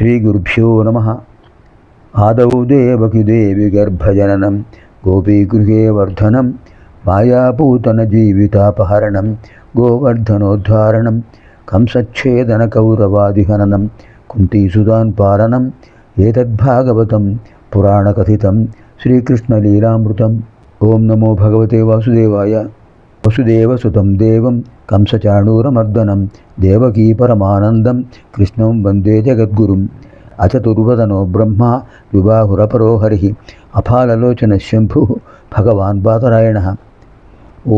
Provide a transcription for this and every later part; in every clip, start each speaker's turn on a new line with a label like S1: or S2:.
S1: శ్రీగురుభ్యో నమః. ఆదౌ దేవకి దేవి గర్భజననం గోపీగృహే వర్ధనం మాయాపూతన జీవితాపహరణం గోవర్ధనోద్ధారణం కంసచ్ఛేదన కౌరవాదిహననం కుంతీసుతాన్ పాలనం ఏతద్భాగవతం పురాణకథితం శ్రీకృష్ణలీలామృతం. ఓం నమో భగవతే వాసుదేవాయ. వసుదేవసుతం దేవం కంసచాణూరమర్దనం దేవకీ పరమానందం కృష్ణం వందే జగద్గురుం. అచతుర్వదనో బ్రహ్మ విబాహురపరో హరి అఫాలలోచన శంభు భగవాన్ బాదరాయణ.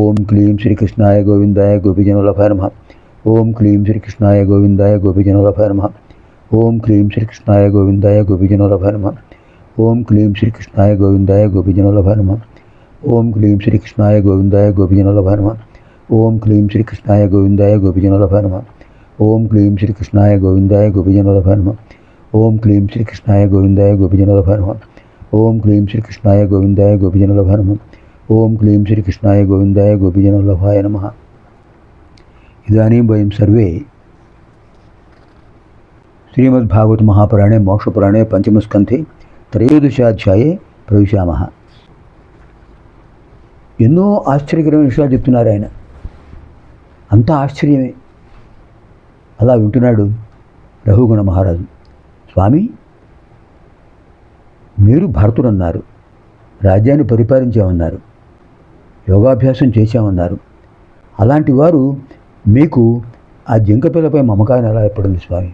S1: ఓం క్లీం శ్రీకృష్ణాయ గోవిందాయ గోపిజనోల్లభాయ నమః. ఓం క్లీం శ్రీకృష్ణాయ గోవిందాయ గోపిజనోల్లభాయ నమః. ఓం క్లీం శ్రీకృష్ణాయ గోవిందాయ గోపిజనోల్లభాయ నమః. ఓం క్లీం శ్రీకృష్ణాయ గోవిందాయ గోపిజనోల్లభాయ నమః. ఓం క్లీం శ్రీకృష్ణాయ గోవిందాయ గోపిజనోల్లభాయ నమః. ఓం క్లీం శ్రీకృష్ణాయ గోవిందాయ గోపిజనోల్లభాయ నమః. ఓం క్లీం శ్రీకృష్ణాయ గోవిందాయ గోపిజనోల్లభాయ నమః. ఓం క్లీం శ్రీకృష్ణాయ గోవిందాయ గోపిజనోల్లభాయ నమః. ఓం క్లీం శ్రీకృష్ణాయ గోవిందాయ గోపిజనోల్లభాయ నమః. ఓం క్లీం శ్రీకృష్ణాయ గోవిందాయ గోపిజనోల్లభాయ నమః. ఇదానీం వయం సర్వే శ్రీమద్భాగవత మహాపురాణే మోక్షపురాణే పంచమస్కంధే త్రయోదశాధ్యాయే ప్రవిశామః. ఎన్నో ఆశ్చర్యకరమైన విషయాలు చెప్తున్నారు ఆయన. అంతా ఆశ్చర్యమే. అలా వింటున్నాడు రఘుగణ మహారాజు. స్వామి, మీరు భరతుడన్నారు, రాజ్యాన్ని పరిపాలించామన్నారు, యోగాభ్యాసం చేశామన్నారు. అలాంటి వారు మీకు ఆ జింక పిల్లపై మమకారం ఎలా ఏర్పడింది స్వామి?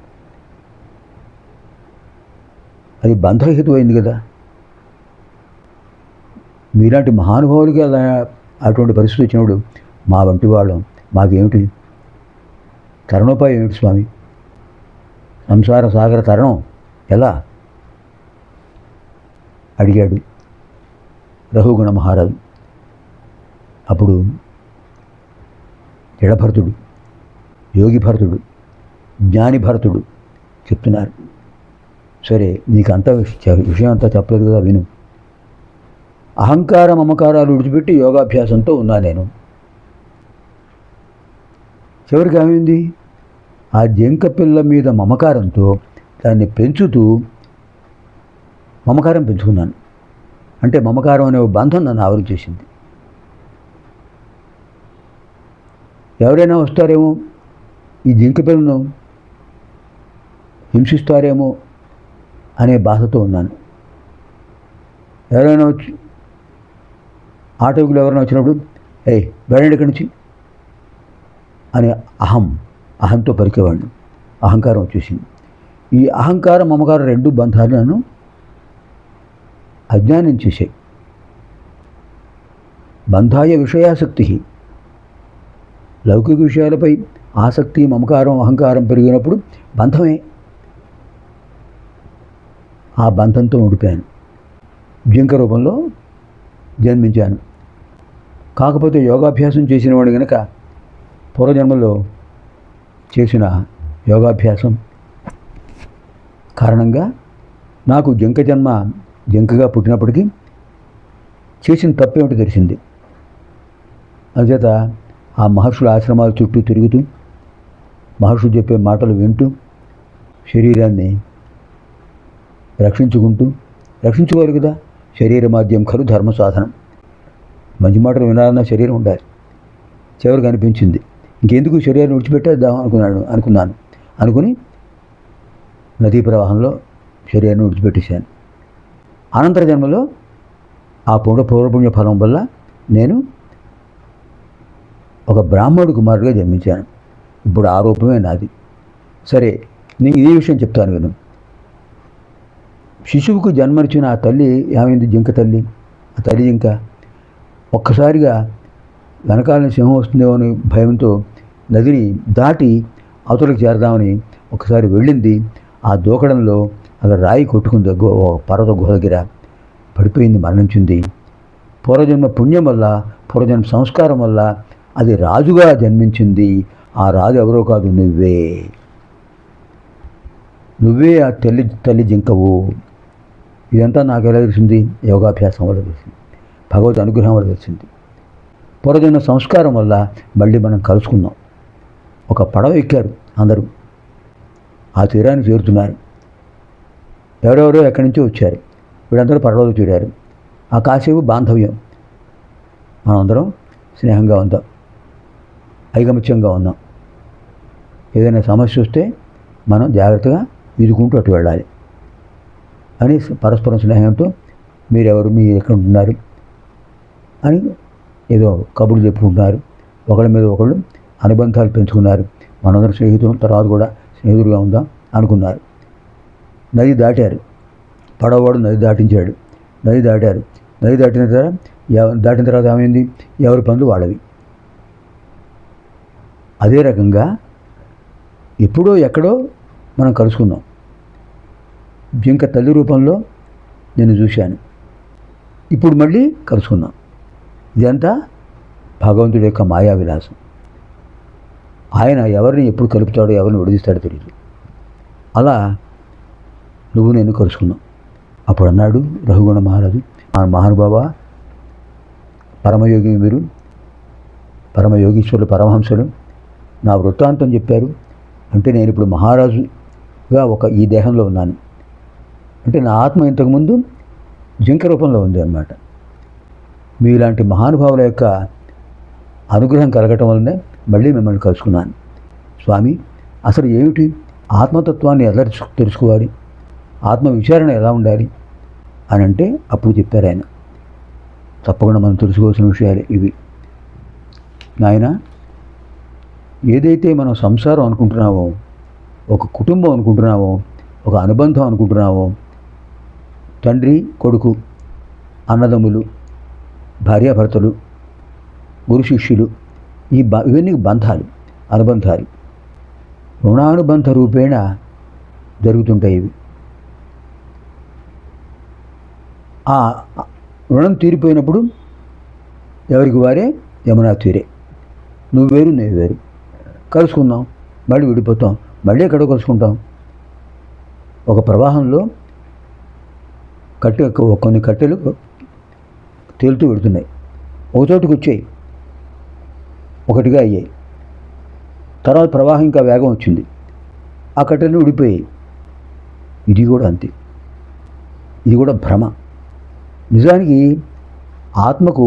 S1: అది బంధరహితమైంది కదా. మీలాంటి మహానుభావులకి అలా అటువంటి పరిస్థితి వచ్చినప్పుడు మా వంటి వాళ్ళం మాకేమిటి తరుణోపాయం ఏమిటి స్వామి? సంసార సాగర తరణం ఎలా అడిగాడు రఘుగణ మహారాజు. అప్పుడు జడభరతుడు, యోగి భరతుడు, జ్ఞాని భరతుడు చెప్తున్నారు. సరే, నీకు అంత విషయం అంతా చెప్పలేదు కదా, విను. అహంకార మమకారాలు విడిచిపెట్టి యోగాభ్యాసంతో ఉన్నా నేను. చివరికి ఏమైంది? ఆ జింక పిల్ల మీద మమకారంతో దాన్ని పెంచుతూ మమకారం పెంచుకున్నాను. అంటే మమకారం అనే బంధం నన్ను ఆవరించేసింది. ఎవరైనా వస్తారేమో, ఈ జింక పిల్లను హింసిస్తారేమో అనే బాధతో ఉన్నాను. ఎవరైనా వచ్చి ఆటోకులు ఎవరైనా వచ్చినప్పుడు వెళ్ళండి ఇక్కడి నుంచి అనే అహంతో పరికేవాడిని. అహంకారం వచ్చేసింది. ఈ అహంకారం మమకారం రెండు బంధాలు నన్ను అజ్ఞానం చేశాయి. బంధాయ విషయాసక్తి, లౌకిక విషయాలపై ఆసక్తి, మమకారం, అహంకారం పెరిగినప్పుడు బంధమే. ఆ బంధంతో ఉండిపోయాను. జింక రూపంలో జన్మించాను. కాకపోతే యోగాభ్యాసం చేసిన వాడు కనుక పూర్వజన్మలో చేసిన యోగాభ్యాసం కారణంగా నాకు జింకగా పుట్టినప్పటికీ చేసిన తప్పేమిటో తెలిసింది. అందుచేత ఆ మహర్షుల ఆశ్రమాల చుట్టూ తిరుగుతూ మహర్షులు చెప్పే మాటలు వింటూ శరీరాన్ని రక్షించుకోవాలి కదా. శరీర మాధ్యం ఖలు ధర్మ సాధనం. మంచి మాటలు వినాలన్న శరీరం ఉండాలి. చివరికి అనిపించింది, ఇంకెందుకు శరీరాన్ని విడిచిపెట్టేద్దాం అనుకుని నదీ ప్రవాహంలో శరీరాన్ని విడిచిపెట్టేశాను. అనంతర జన్మలో ఆ పూర్వపుణ్య ఫలం వల్ల నేను ఒక బ్రాహ్మణుడు కుమారుడిగా జన్మించాను. ఇప్పుడు ఆ రూపమే నాది. సరే, నేను ఇదే విషయం చెప్తాను విను. శిశువుకు జన్మనిచ్చిన ఆ తల్లి ఏమైంది? జింక తల్లి, ఆ తల్లి జింక ఒక్కసారిగా వెనకాలని సింహం వస్తుందేమో అని భయంతో నదిని దాటి అవతలకు చేరదామని ఒకసారి వెళ్ళింది. ఆ దూకడంలో అలా రాయి కొట్టుకుంది. పర్వత గుహ దగ్గర పడిపోయింది, మరణించింది. పూర్వజన్మ పుణ్యం వల్ల, పూర్వజన్మ సంస్కారం వల్ల అది రాజుగా జన్మించింది. ఆ రాజు ఎవరో కాదు, నువ్వే ఆ తల్లి జింకవు. ఇదంతా నాకు ఎలా తెలిసింది? యోగాభ్యాసం వల్ల తెలిసింది, భగవద్ అనుగ్రహం వల్ల తెలిసింది. పూర్వజన్మ సంస్కారం వల్ల మళ్ళీ మనం కలుసుకున్నాం. ఒక పడవ ఎక్కారు అందరూ, ఆ తీరాన్ని చేరుతున్నారు. ఎవరెవరో ఎక్కడి నుంచో వచ్చారు, వీళ్ళందరూ పడవలో చేరారు. ఆ కాసేపు బాంధవ్యం, మనమందరం స్నేహంగా ఉందాం, ఐకమత్యంగా ఉందాం. ఏదైనా సమస్య వస్తే మనం జాగ్రత్తగా ఈదుకుంటూ అటు వెళ్ళాలి అని పరస్పరం స్నేహంతో మీరెవరు, మీరు ఎక్కడ ఉంటున్నారు అని ఏదో కబుర్లు చెప్పుకుంటున్నారు. ఒకళ్ళ మీద ఒకళ్ళు అనుబంధాలు పెంచుకున్నారు. మనందరం స్నేహితులు, తర్వాత కూడా స్నేహితులుగా ఉందాం అనుకున్నారు. నది దాటారు, పడవవాడు నది దాటించాడు. నది దాటారు. నది దాటిన తర్వాత ఏమైంది? ఎవరి పనులు వాళ్ళవి. అదే రకంగా ఎప్పుడో ఎక్కడో మనం కలుసుకున్నాం. జింక తల్లి రూపంలో నేను చూశాను, ఇప్పుడు మళ్ళీ కలుసుకున్నాం. ఇదంతా భగవంతుడి యొక్క మాయా విలాసం. ఆయన ఎవరిని ఎప్పుడు కలుపుతాడో, ఎవరిని విడదీస్తాడో తెలియదు. అలా నువ్వు నేను కలుసుకున్నాం. అప్పుడు అన్నాడు రఘుగణ మహారాజు, మహానుభావ, పరమయోగి మీరు, పరమయోగీశ్వరులు, పరమహంసలు నా వృత్తాంతం చెప్పారు. అంటే నేను ఇప్పుడు మహారాజుగా ఈ దేహంలో ఉన్నాను. అంటే నా ఆత్మ ఇంతకుముందు జింక రూపంలో ఉంది అన్నమాట. మీలాంటి మహానుభావుల యొక్క అనుగ్రహం కలగటం వల్లనే మళ్ళీ మిమ్మల్ని కలుసుకున్నాను. స్వామి, అసలు ఏమిటి ఆత్మతత్వాన్ని ఎలా తెలుసుకోవాలి, ఆత్మ విచారణ ఎలా ఉండాలి అని అంటే అప్పుడు చెప్పారు ఆయన. తప్పకుండా మనం తెలుసుకోవాల్సిన విషయాలు ఇవి. నాయన, ఏదైతే మనం సంసారం అనుకుంటున్నామో, ఒక కుటుంబం అనుకుంటున్నామో, ఒక అనుబంధం అనుకుంటున్నామో, తండ్రి కొడుకు, అన్నదమ్ములు, భార్యాభర్తలు, గురు శిష్యులు, ఇవన్నీ బంధాలు, అనుబంధాలు రుణానుబంధ రూపేణ జరుగుతుంటాయి. ఇవి ఆ రుణం తీరిపోయినప్పుడు ఎవరికి వారే యమునా తీరే. నువ్వు వేరు, నేను వేరు. కలుసుకుందాం, మళ్ళీ విడిపోతాం, మళ్ళీ ఎక్కడో కలుసుకుంటాం. ఒక ప్రవాహంలో కొన్ని కట్టెలు తేలుతూ వెళుతున్నాయి. ఒకచోటుకు వచ్చాయి, ఒకటిగా అయ్యాయి. తర్వాత ప్రవాహం ఇంకా వేగం వచ్చింది, ఆ కట్టెలు విడిపోయాయి. ఇది కూడా అంతే, ఇది కూడా భ్రమ. నిజానికి ఆత్మకు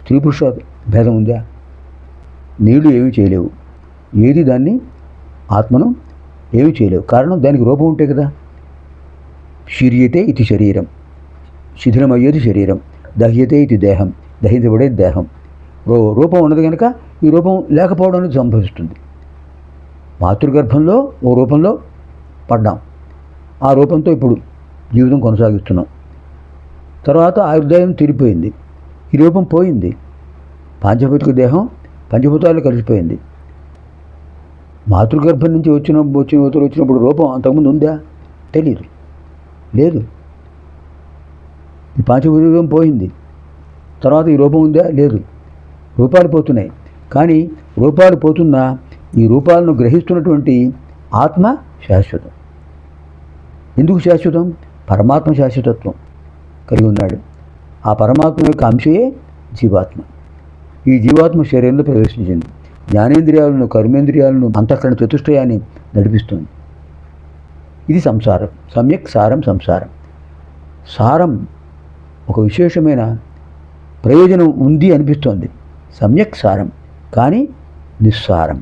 S1: స్త్రీ పురుష భేదం ఉందా? నీళ్లు ఏమీ చేయలేవు, ఏది దాన్ని ఆత్మను ఏమీ చేయలేవు. కారణం దానికి రూపం ఉంటే కదా. శీర్యతే ఇది శరీరం, శిథిలమయ్యేది శరీరం. దహ్యతే ఇది దేహం, దహించబడేది దేహం. రూపం ఉన్నది కనుక ఈ రూపం లేకపోవడం అనేది సంభవిస్తుంది. మాతృగర్భంలో ఓ రూపంలో పడ్డాం, ఆ రూపంతో ఇప్పుడు జీవితం కొనసాగిస్తున్నాం. తర్వాత ఆయుర్దాయం తీరిపోయింది, ఈ రూపం పోయింది. పాంచభౌతిక దేహం పంచభూతాలు కలిసిపోయింది. మాతృగర్భం నుంచి వచ్చినప్పుడు రూపం అంతకుముందు ఉందా? తెలీదు, లేదు. ఈ పంచభూతం పోయింది, తర్వాత ఈ రూపం ఉందా? లేదు. రూపాలు పోతున్నాయి, కానీ రూపాలు పోతున్నా ఈ రూపాలను గ్రహిస్తున్నటువంటి ఆత్మ శాశ్వతం. ఎందుకు శాశ్వతం? పరమాత్మ శాశ్వతత్వం కలిగి ఉన్నాడు. ఆ పరమాత్మ యొక్క అంశయే జీవాత్మ. ఈ జీవాత్మ శరీరంలో ప్రవేశించింది. జ్ఞానేంద్రియాలను, కర్మేంద్రియాలను, అంతఃకరణ చతుష్టయాన్ని నడిపిస్తుంది. ఇది సంసారం. సమ్యక్ సారం సంసారం. సారం ఒక విశేషమైన ప్రయోజనం ఉంది అనిపిస్తోంది, సమ్యక్ సారం. కానీ నిస్సారం,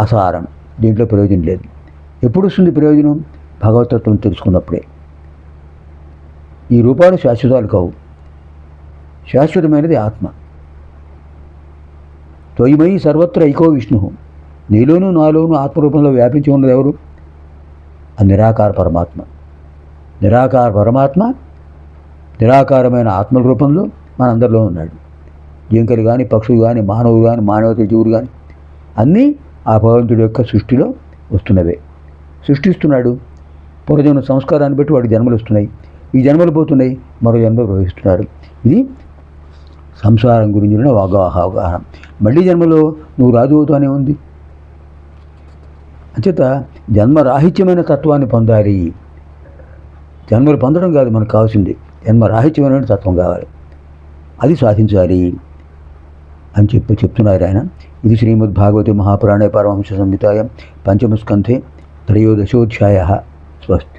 S1: అసారం, దీంట్లో ప్రయోజనం లేదు. ఎప్పుడు వస్తుంది ప్రయోజనం? భగవతత్వం తెలుసుకున్నప్పుడే. ఈ రూపాలు శాశ్వతాలు కావు, శాశ్వతమైనది ఆత్మ. త్వయిమయి సర్వత్ర ఐకో విష్ణు, నీలోనూ నాలోనూ ఆత్మరూపంలో వ్యాపించి ఉన్నది ఎవరు? ఆ నిరాకార పరమాత్మ. నిరాకార పరమాత్మ నిరాకారమైన ఆత్మ రూపంలో మనందరిలో ఉన్నాడు. జింకలు కానీ, పక్షులు కానీ, మానవులు కానీ, మానవత జీవులు కానీ అన్నీ ఆ భగవంతుడి యొక్క సృష్టిలో వస్తున్నవే. సృష్టిస్తున్నాడు. పూర్వజన్మ సంస్కారాన్ని బట్టి వాడికి జన్మలు వస్తున్నాయి, ఈ జన్మలు పోతున్నాయి, మరో జన్మలు ప్రవహిస్తున్నాడు. ఇది సంసారం గురించిన అవగాహన. మళ్ళీ జన్మలో నువ్వు రాజు అవుతానే ఉంది. అంచేత జన్మరాహిత్యమైన తత్వాన్ని పొందాలి. జన్మలు పొందడం కాదు మనకు కావాల్సింది, జన్మరాహిత్యమైన తత్వం కావాలి, అది సాధించాలి అని చెప్తున్నారు ఆయన. ఇది శ్రీమద్భాగవతే మహాపురాణే పరమహంస సంహితాయాం పంచమస్కంధే త్రయోదశోధ్యాయः. స్వస్తి.